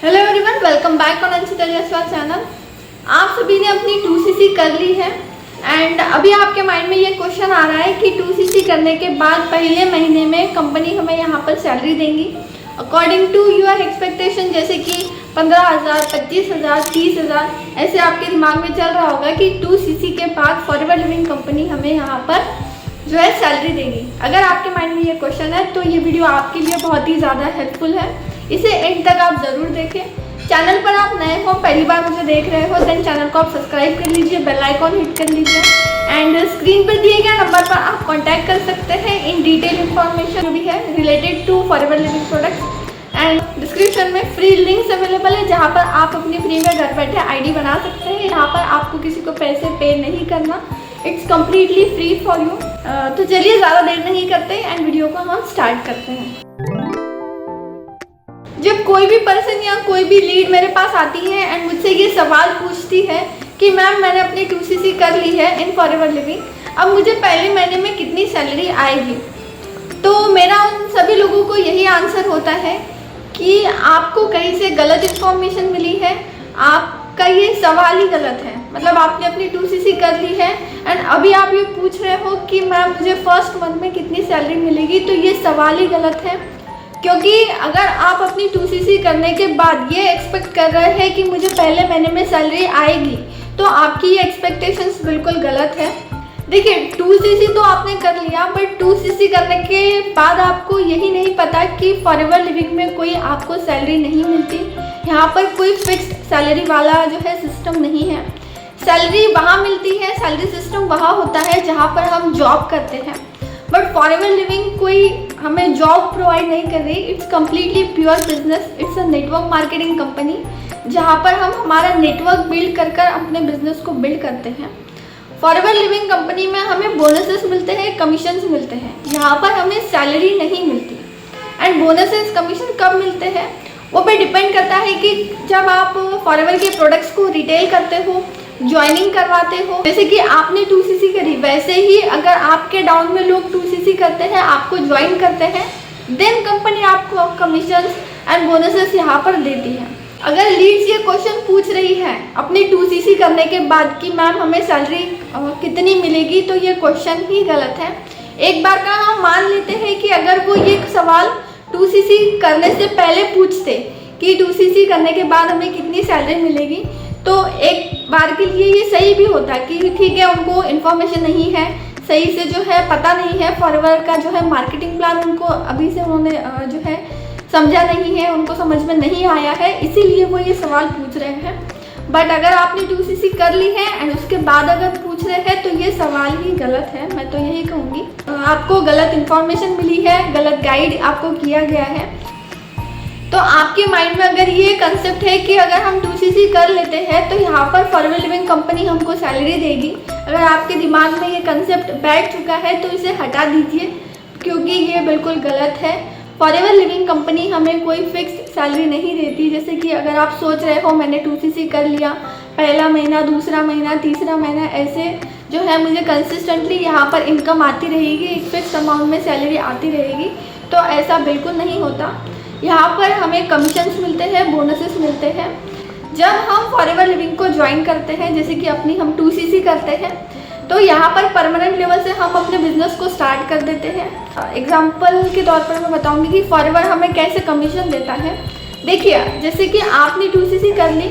Hello everyone, welcome back on Anshita Jaiswal channel. आप सभी ने अपनी 2cc कर ली है एंड अभी आपके माइंड में ये क्वेश्चन आ रहा है कि 2cc करने के बाद पहले महीने में कंपनी हमें यहाँ पर सैलरी देंगी अकॉर्डिंग टू योर एक्सपेक्टेशन, जैसे कि 15,000, 25,000, 30,000, ऐसे आपके दिमाग में चल रहा होगा कि 2cc के बाद फॉरएवर लिविंग कंपनी हमें यहाँ पर जो है सैलरी देगी। अगर आपके माइंड में ये क्वेश्चन है तो ये वीडियो आपके लिए बहुत ही ज़्यादा हेल्पफुल है, इसे एंड तक आप ज़रूर देखें। चैनल पर आप नए हो, पहली बार मुझे देख रहे हो, देन चैनल को आप सब्सक्राइब कर लीजिए, बेल आइकॉन हिट कर लीजिए एंड स्क्रीन पर दिए गए नंबर पर आप कांटेक्ट कर सकते हैं इन डिटेल इन्फॉर्मेशन जो भी है related to forever living products. And description में फ्री लिंक्स अवेलेबल है जहाँ पर आप अपनी फ्री में घर बैठे आईडी बना सकते हैं। यहाँ पर आपको किसी को पैसे पे नहीं करना, it's completely free for you. तो चलिए ज़्यादा देर नहीं करते एंड वीडियो को हम स्टार्ट करते हैं। जब कोई भी पर्सन या कोई भी लीड मेरे पास आती है एंड मुझसे ये सवाल पूछती है कि मैम मैंने अपनी 2cc कर ली है इन फॉरएवर लिविंग, अब मुझे पहले महीने में कितनी सैलरी आएगी, तो मेरा उन सभी लोगों को यही आंसर होता है कि आपको कहीं से गलत इन्फॉर्मेशन मिली है, आपका ये सवाल ही गलत है। मतलब आपने अपनी 2cc कर ली है एंड अभी आप ये पूछ रहे हो कि मैम मुझे फर्स्ट मंथ में कितनी सैलरी मिलेगी, तो ये सवाल ही गलत है। क्योंकि अगर आप अपनी 2cc करने के बाद ये एक्सपेक्ट कर रहे हैं कि मुझे पहले महीने में सैलरी आएगी, तो आपकी ये एक्सपेक्टेशंस बिल्कुल गलत है। देखिए 2cc तो आपने कर लिया, बट 2cc करने के बाद आपको यही नहीं पता कि फॉरएवर लिविंग में कोई आपको सैलरी नहीं मिलती। यहाँ पर कोई फिक्स्ड सैलरी वाला जो है सिस्टम नहीं है। सैलरी वहाँ मिलती है, सैलरी सिस्टम वहाँ होता है जहाँ पर हम जॉब करते हैं, बट फॉरएवर लिविंग कोई हमें जॉब प्रोवाइड नहीं कर रही। It's completely pure business, it's a network marketing company जहाँ पर हम हमारा नेटवर्क बिल्ड कर कर अपने बिजनेस को बिल्ड करते हैं। फॉरएवर लिविंग कंपनी में हमें बोनसेस मिलते हैं, कमीशंस मिलते हैं, यहाँ पर हमें सैलरी नहीं मिलती। एंड बोनसेस कमीशन कब मिलते हैं वो पे डिपेंड करता है कि जब आप फॉरएवर के प्रोडक्ट्स को रिटेल करते हो, ज्वाइनिंग करवाते हो। जैसे कि आपने 2cc करी, वैसे ही अगर आपके डाउन में लोग 2cc करते हैं, आपको ज्वाइन करते हैं, देन कंपनी आपको कमीशन एंड बोनसेस यहाँ पर देती है। अगर लीड्स ये क्वेश्चन पूछ रही है अपनी 2cc करने के बाद कि मैम हमें सैलरी कितनी मिलेगी, तो ये क्वेश्चन ही गलत है। एक बार का हम मान लेते हैं कि अगर वो ये सवाल 2cc करने से पहले पूछते कि 2cc करने के बाद हमें कितनी सैलरी मिलेगी, तो एक बार के लिए ये सही भी होता कि ठीक है, उनको इन्फॉर्मेशन नहीं है, सही से जो है पता नहीं है, फॉरएवर का जो है मार्केटिंग प्लान उनको अभी से उन्होंने जो है समझा नहीं है, उनको समझ में नहीं आया है, इसीलिए वो ये सवाल पूछ रहे हैं। बट अगर आपने 2cc कर ली है एंड उसके बाद अगर पूछ रहे हैं तो ये सवाल ही गलत है। मैं तो यही कहूँगी, आपको गलत इन्फॉर्मेशन मिली है, गलत गाइड आपको किया गया है। तो आपके माइंड में अगर ये कंसेप्ट है कि अगर हम 2cc कर लेते हैं तो यहाँ पर फॉरएवर लिविंग कंपनी हमको सैलरी देगी, अगर आपके दिमाग में ये कंसेप्ट बैठ चुका है तो इसे हटा दीजिए, क्योंकि ये बिल्कुल गलत है। फॉरएवर लिविंग कंपनी हमें कोई फिक्स सैलरी नहीं देती। जैसे कि अगर आप सोच रहे हो मैंने 2cc कर लिया, पहला महीना, दूसरा महीना, तीसरा महीना, ऐसे जो है मुझे कंसिस्टेंटली यहाँ पर इनकम आती रहेगी, एक फिक्स अमाउंट में सैलरी आती रहेगी, तो ऐसा बिल्कुल नहीं होता। यहाँ पर हमें कमीशंस मिलते हैं, बोनसेस मिलते हैं। जब हम फॉरएवर लिविंग को ज्वाइन करते हैं, जैसे कि अपनी हम 2cc करते हैं, तो यहाँ पर परमानेंट लेवल से हम अपने बिजनेस को स्टार्ट कर देते हैं। एग्जांपल के तौर पर मैं बताऊंगी कि फॉरएवर हमें कैसे कमीशन देता है। देखिए जैसे कि आपने 2cc कर ली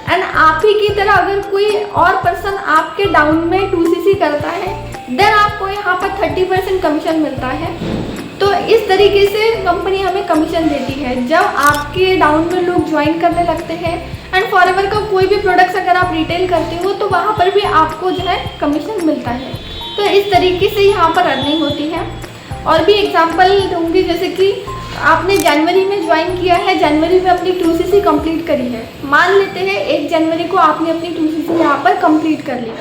एंड आप ही की तरह अगर कोई और पर्सन आपके डाउन में 2cc करता है, देन आपको यहाँ पर 30% कमीशन मिलता है। तो इस तरीके से कंपनी हमें कमीशन देती है जब आपके डाउन में लोग ज्वाइन करने लगते हैं। एंड फॉरएवर का कोई भी प्रोडक्ट्स अगर आप रिटेल करते हो तो वहाँ पर भी आपको जो है कमीशन मिलता है। तो इस तरीके से यहाँ पर अर्निंग होती है। और भी एग्जांपल दूंगी, जैसे कि आपने जनवरी में ज्वाइन किया है, जनवरी में अपनी 2cc कंप्लीट करी है, मान लेते हैं 1 जनवरी को आपने अपनी 2cc यहाँ पर कंप्लीट कर ली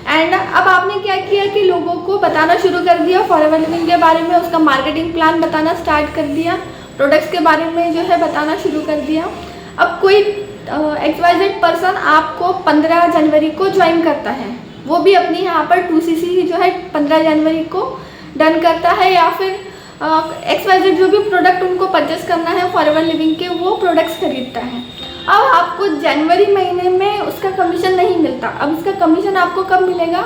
एंड अब आपने क्या किया कि लोगों को बताना शुरू कर दिया फॉरएवर लिविंग के बारे में, उसका मार्केटिंग प्लान बताना स्टार्ट कर दिया, प्रोडक्ट्स के बारे में जो है बताना शुरू कर दिया। अब कोई XYZ पर्सन आपको 15 जनवरी को ज्वाइन करता है, वो भी अपनी यहाँ पर 2cc जो है 15 जनवरी को डन करता है, या फिर XYZ जो भी प्रोडक्ट उनको परचेस करना है फॉरएवर लिविंग के, वो प्रोडक्ट्स खरीदता है। आपको जनवरी महीने में उसका कमीशन नहीं मिलता। अब इसका कमीशन आपको कब मिलेगा?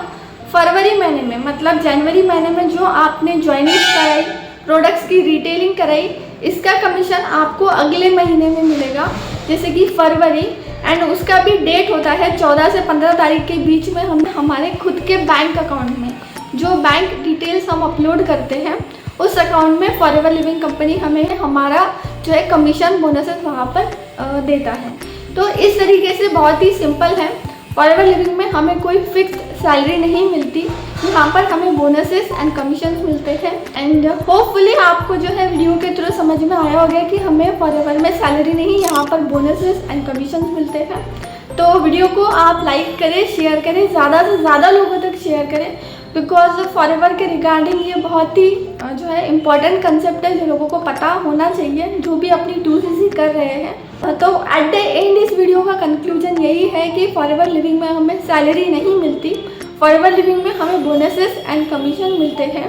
फरवरी महीने में। मतलब जनवरी महीने में जो आपने ज्वाइनिंग कराई, प्रोडक्ट्स की रिटेलिंग कराई, इसका कमीशन आपको अगले महीने में मिलेगा, जैसे कि फरवरी। एंड उसका भी डेट होता है 14 से 15 तारीख के बीच में। हम हमारे खुद के बैंक अकाउंट में जो बैंक डिटेल्स हम अपलोड करते हैं, उस अकाउंट में फॉरएवर लिविंग कंपनी हमें हमारा जो है कमीशन बोनसेस वहाँ पर देता है। तो इस तरीके से बहुत ही सिंपल है। फॉरएवर लिविंग में हमें कोई फिक्स्ड सैलरी नहीं मिलती, यहाँ पर हमें बोनसेस एंड कमीशन मिलते हैं। एंड होपफुली आपको जो है वीडियो के थ्रू समझ में आया होगा कि हमें फॉरएवर में सैलरी नहीं, यहाँ पर बोनसेस एंड कमीशन मिलते हैं। तो वीडियो को आप लाइक करें, शेयर करें, ज़्यादा से ज़्यादा लोगों तक शेयर करें, बिकॉज फॉरएवर के रिगार्डिंग ये बहुत ही जो है इम्पॉर्टेंट कंसेप्ट है जो लोगों को पता होना चाहिए, जो भी अपनी 2CC कर रहे हैं। तो एट द एंड इस वीडियो का कंक्लूजन यही है कि फॉरएवर लिविंग में हमें सैलरी नहीं मिलती, फॉरएवर लिविंग में हमें बोनसेस एंड कमीशन मिलते हैं।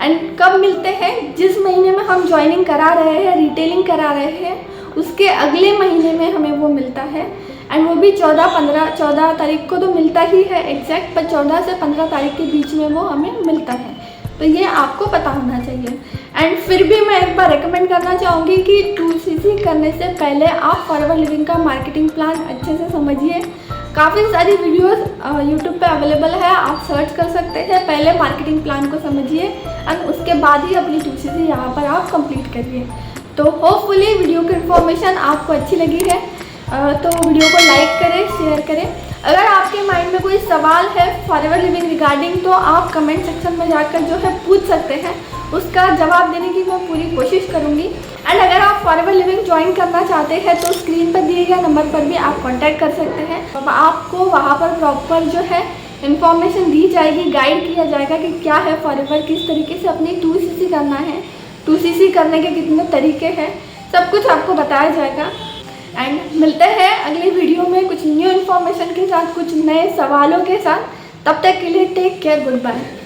एंड कब मिलते हैं? जिस महीने में हम ज्वाइनिंग करा रहे हैं, रिटेलिंग करा रहे हैं, उसके अगले महीने में हमें वो मिलता है। एंड वो भी 14 तारीख को तो मिलता ही है एग्जैक्ट, पर 14 से 15 तारीख के बीच में वो हमें मिलता है। तो ये आपको पता होना चाहिए। एंड फिर भी मैं एक बार रेकमेंड करना चाहूँगी कि 2CC करने से पहले आप फॉरएवर लिविंग का मार्केटिंग प्लान अच्छे से समझिए। काफ़ी सारी वीडियोस यूट्यूब पे अवेलेबल है, आप सर्च कर सकते हैं। पहले मार्केटिंग प्लान को समझिए एंड उसके बाद ही अपनी 2CC यहाँ पर आप कंप्लीट करिए। तो होपफुली वीडियो की इन्फॉर्मेशन आपको अच्छी लगी है, तो वीडियो को लाइक करें, शेयर करें। अगर आपके माइंड में कोई सवाल है फॉरएवर लिविंग रिगार्डिंग, तो आप कमेंट सेक्शन में जाकर जो है पूछ सकते हैं, उसका जवाब देने की मैं पूरी कोशिश करूँगी। एंड अगर आप फॉरएवर लिविंग ज्वाइन करना चाहते हैं तो स्क्रीन पर दिए गए नंबर पर भी आप कांटेक्ट कर सकते हैं। अब आपको वहाँ पर प्रॉपर जो है इन्फॉर्मेशन दी जाएगी, गाइड किया जाएगा कि क्या है फॉरएवर, किस तरीके से अपनी 2CC करना है, 2CC करने के कितने तरीके हैं, सब कुछ आपको बताया जाएगा। एंड मिलते हैं अगले वीडियो में कुछ न्यू इन्फॉर्मेशन के साथ, कुछ नए सवालों के साथ। तब तक के लिए टेक केयर, गुड बाय।